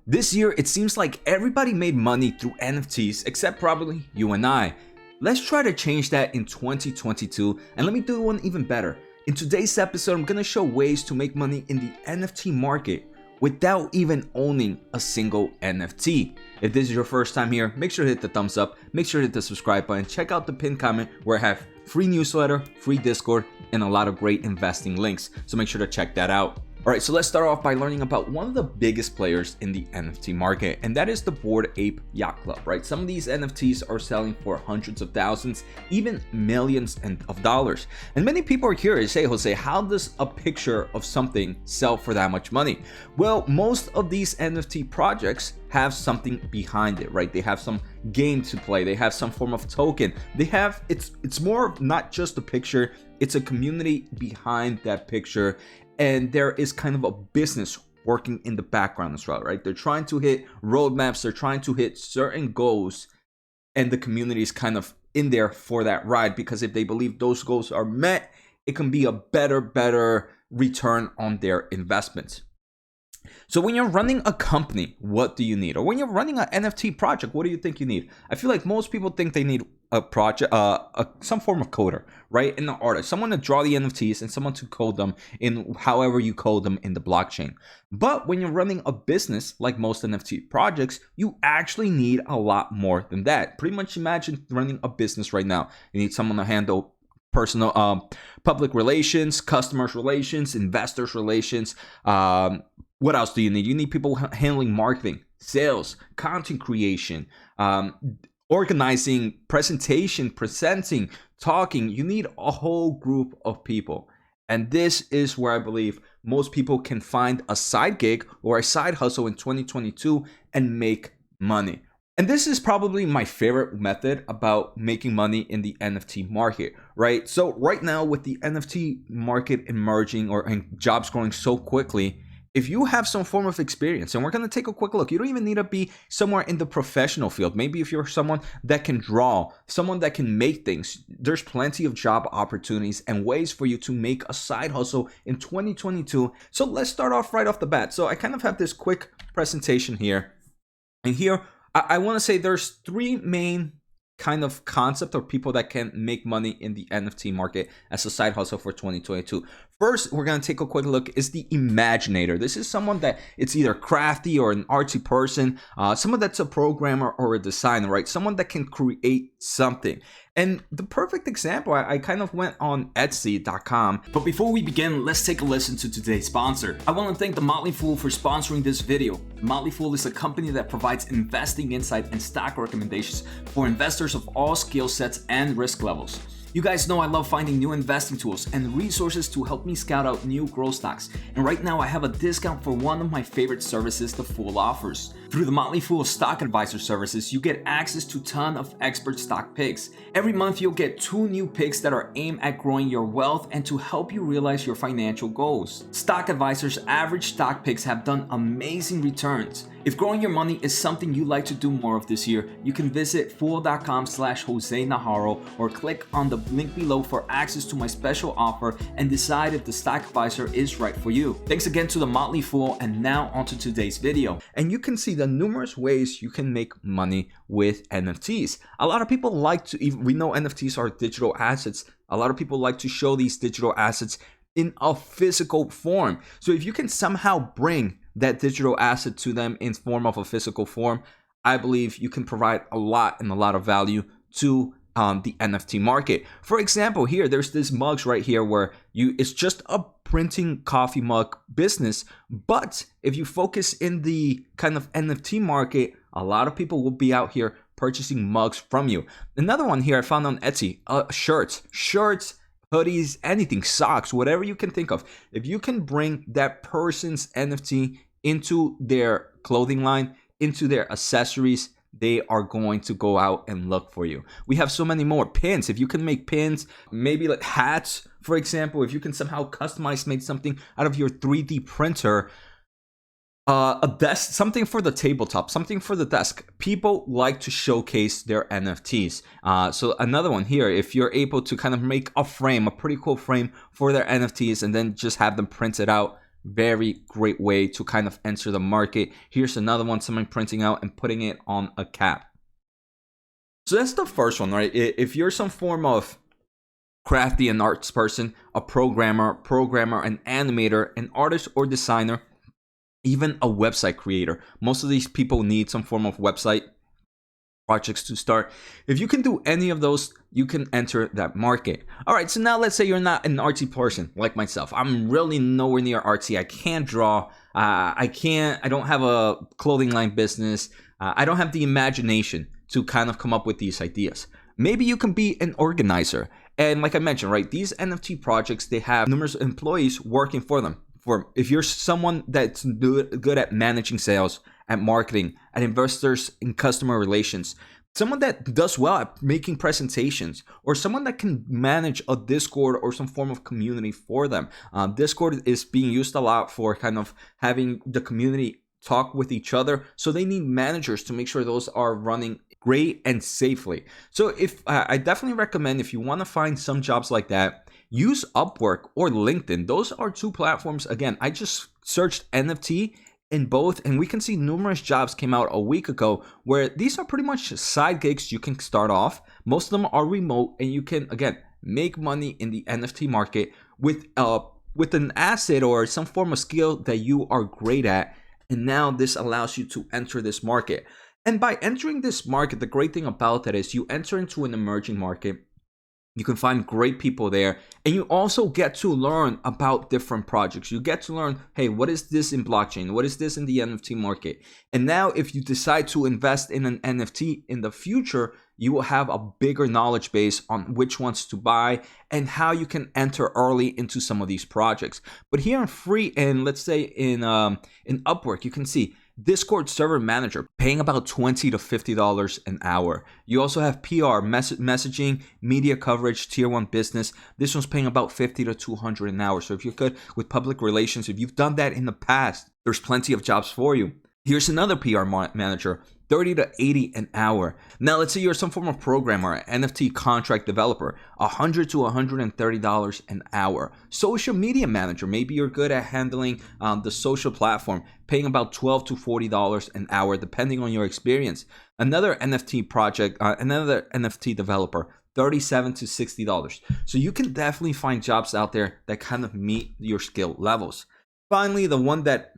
This year, it seems like everybody made money through NFTs except probably you and I. Let's try to change that in 2022, and let me do one even better. In today's episode, I'm gonna show ways to make money in the NFT market without even owning a single NFT. If this is your first time here, make sure to hit the thumbs up, make sure to hit the subscribe button, check out the pinned comment where I have free newsletter, free Discord, and a lot of great investing links. So make sure to check that out. Alright, so let's start off by learning about one of the biggest players in the NFT market, and that is the Bored Ape Yacht Club, right? Some of these NFTs are selling for hundreds of thousands, even millions of dollars. And many people are curious, hey Jose, how does a picture of something sell for that much money? Well, most of these NFT projects have something behind it, right? They have some game to play, they have some form of token. They have, it's more of not just a picture, it's a community behind that picture. And there is kind of a business working in the background as well, right? They're trying to hit roadmaps, they're trying to hit certain goals, and the community is kind of in there for that ride, because if they believe those goals are met, it can be a better return on their investments. So when you're running a company, what do you need? Or when you're running an NFT project, what do you think you need? I feel like most people think they need a project, some form of coder, right? And an artist, someone to draw the NFTs and someone to code them in however you code them in the blockchain. But when you're running a business, like most NFT projects, you actually need a lot more than that. Pretty much imagine running a business right now. You need someone to handle personal, public relations, customers relations, investors relations. What else do you need? You need people handling marketing, sales, content creation, organizing, presentation, presenting, talking. You need a whole group of people. And this is where I believe most people can find a side gig or a side hustle in 2022 and make money. And this is probably my favorite method about making money in the NFT market, right? So right now with the NFT market emerging and jobs growing so quickly, if you have some form of experience, and we're going to take a quick look, you don't even need to be somewhere in the professional field. Maybe if you're someone that can draw, someone that can make things, there's plenty of job opportunities and ways for you to make a side hustle in 2022. So let's start off right off the bat. So I kind of have this quick presentation here. And here, I want to say there's three main kind of concept or people that can make money in the NFT market as a side hustle for 2022. First, we're going to take a quick look is the imaginator. This is someone that it's either crafty or an artsy person, someone that's a programmer or a designer, right? Someone that can create something. And the perfect example, I kind of went on Etsy.com. But before we begin, let's take a listen to today's sponsor. I want to thank The Motley Fool for sponsoring this video. The Motley Fool is a company that provides investing insight and stock recommendations for investors of all skill sets and risk levels. You guys know I love finding new investing tools and resources to help me scout out new growth stocks. And right now I have a discount for one of my favorite services The Fool offers. Through the Motley Fool Stock Advisor services, you get access to a ton of expert stock picks. Every month you'll get 2 new picks that are aimed at growing your wealth and to help you realize your financial goals. Stock Advisor's average stock picks have done amazing returns. If growing your money is something you'd like to do more of this year, you can visit fool.com/Jose Najarro or click on the link below for access to my special offer and decide if the stock advisor is right for you. Thanks again to the Motley Fool, and now onto today's video. And you can see the numerous ways you can make money with NFTs. A lot of people like to, we know NFTs are digital assets. A lot of people like to show these digital assets in a physical form. So if you can somehow bring that digital asset to them in form of a physical form, I believe you can provide a lot of value to the NFT market. For example, here there's this mugs right here where it's just a printing coffee mug business, but if you focus in the kind of NFT market, a lot of people will be out here purchasing mugs from you. Another one here I found on Etsy, shirts, hoodies, anything, socks, whatever you can think of. If you can bring that person's NFT into their clothing line, into their accessories, they are going to go out and look for you. We have so many more. Pins, if you can make pins, maybe like hats, for example, if you can somehow customize, make something out of your 3D printer, a desk, something for the tabletop, something for the desk. People like to showcase their NFTs. So another one here, if you're able to kind of make a frame, a pretty cool frame for their NFTs and then just have them printed out, Very great way to kind of enter the market. Here's another one, someone printing out and putting it on a cap. So that's the first one, right? If you're some form of crafty and arts person, a programmer, an animator, an artist or designer, even a website creator. Most of these people need some form of website projects to start. If you can do any of those, you can enter that market. All right, so now let's say you're not an artsy person like myself. I'm really nowhere near artsy. I can't draw. I don't have a clothing line business. I don't have the imagination to kind of come up with these ideas. Maybe you can be an organizer. And like I mentioned, right, these NFT projects, they have numerous employees working for them. If you're someone that's good at managing sales, at marketing, at investors in customer relations, someone that does well at making presentations, or someone that can manage a Discord or some form of community for them. Discord is being used a lot for kind of having the community talk with each other. So they need managers to make sure those are running great and safely. So if I definitely recommend, if you want to find some jobs like that, use Upwork or LinkedIn. Those are two platforms. Again, I just searched NFT in both, and we can see numerous jobs came out a week ago where these are pretty much side gigs you can start off. Most of them are remote, and you can, again, make money in the NFT market with an asset or some form of skill that you are great at. And now this allows you to enter this market. And by entering this market, the great thing about that is you enter into an emerging market. You can find great people there, and you also get to learn about different projects. You get to learn, hey, what is this in blockchain? What is this in the NFT market? And now if you decide to invest in an NFT in the future, you will have a bigger knowledge base on which ones to buy and how you can enter early into some of these projects. But here in free, and let's say in Upwork, you can see Discord server manager paying about $20 to $50 an hour. You also have PR, messaging, media coverage, tier 1 business. This one's paying about $50 to $200 an hour. So if you're good with public relations, if you've done that in the past, there's plenty of jobs for you. Here's another PR manager, $30 to $80 an hour. Now, let's say you're some form of programmer, NFT contract developer, $100 to $130 an hour. Social media manager, maybe you're good at handling the social platform, paying about $12 to $40 an hour, depending on your experience. Another NFT project, another NFT developer, $37 to $60. So you can definitely find jobs out there that kind of meet your skill levels. Finally, the one that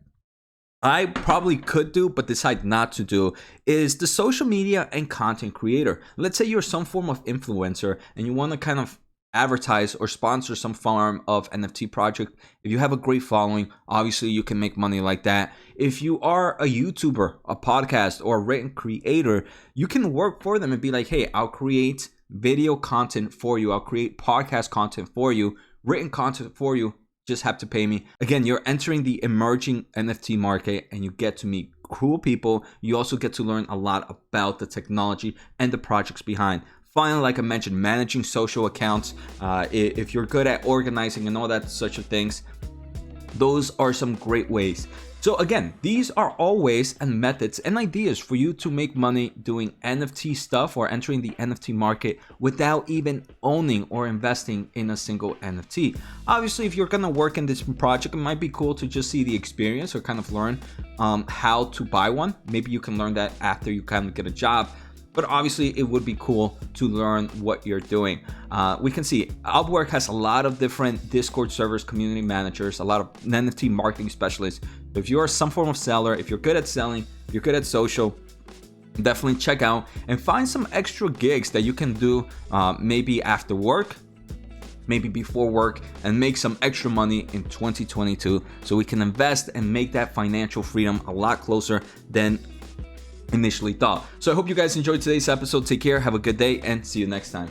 I probably could do but decide not to do is the social media and content creator. Let's say you're some form of influencer and you want to kind of advertise or sponsor some form of NFT project. If you have a great following, obviously you can make money like that. If you are a YouTuber, a podcast, or a written creator, you can work for them and be like, hey, I'll create video content for you. I'll create podcast content for you, written content for you. Just have to pay me. Again, you're entering the emerging NFT market and you get to meet cool people. You also get to learn a lot about the technology and the projects behind. Finally, like I mentioned, managing social accounts. If you're good at organizing and all that such of things, those are some great ways. So again, these are all ways and methods and ideas for you to make money doing NFT stuff or entering the NFT market without even owning or investing in a single NFT. Obviously, if you're gonna work in this project, it might be cool to just see the experience or kind of learn how to buy one. Maybe you can learn that after you kind of get a job. But obviously, it would be cool to learn what you're doing. We can see Upwork has a lot of different Discord servers, community managers, a lot of NFT marketing specialists. If you're some form of seller, if you're good at selling, if you're good at social, definitely check out and find some extra gigs that you can do maybe after work, maybe before work, and make some extra money in 2022 so we can invest and make that financial freedom a lot closer than initially thought. So I hope you guys enjoyed today's episode. Take care, have a good day, and see you next time.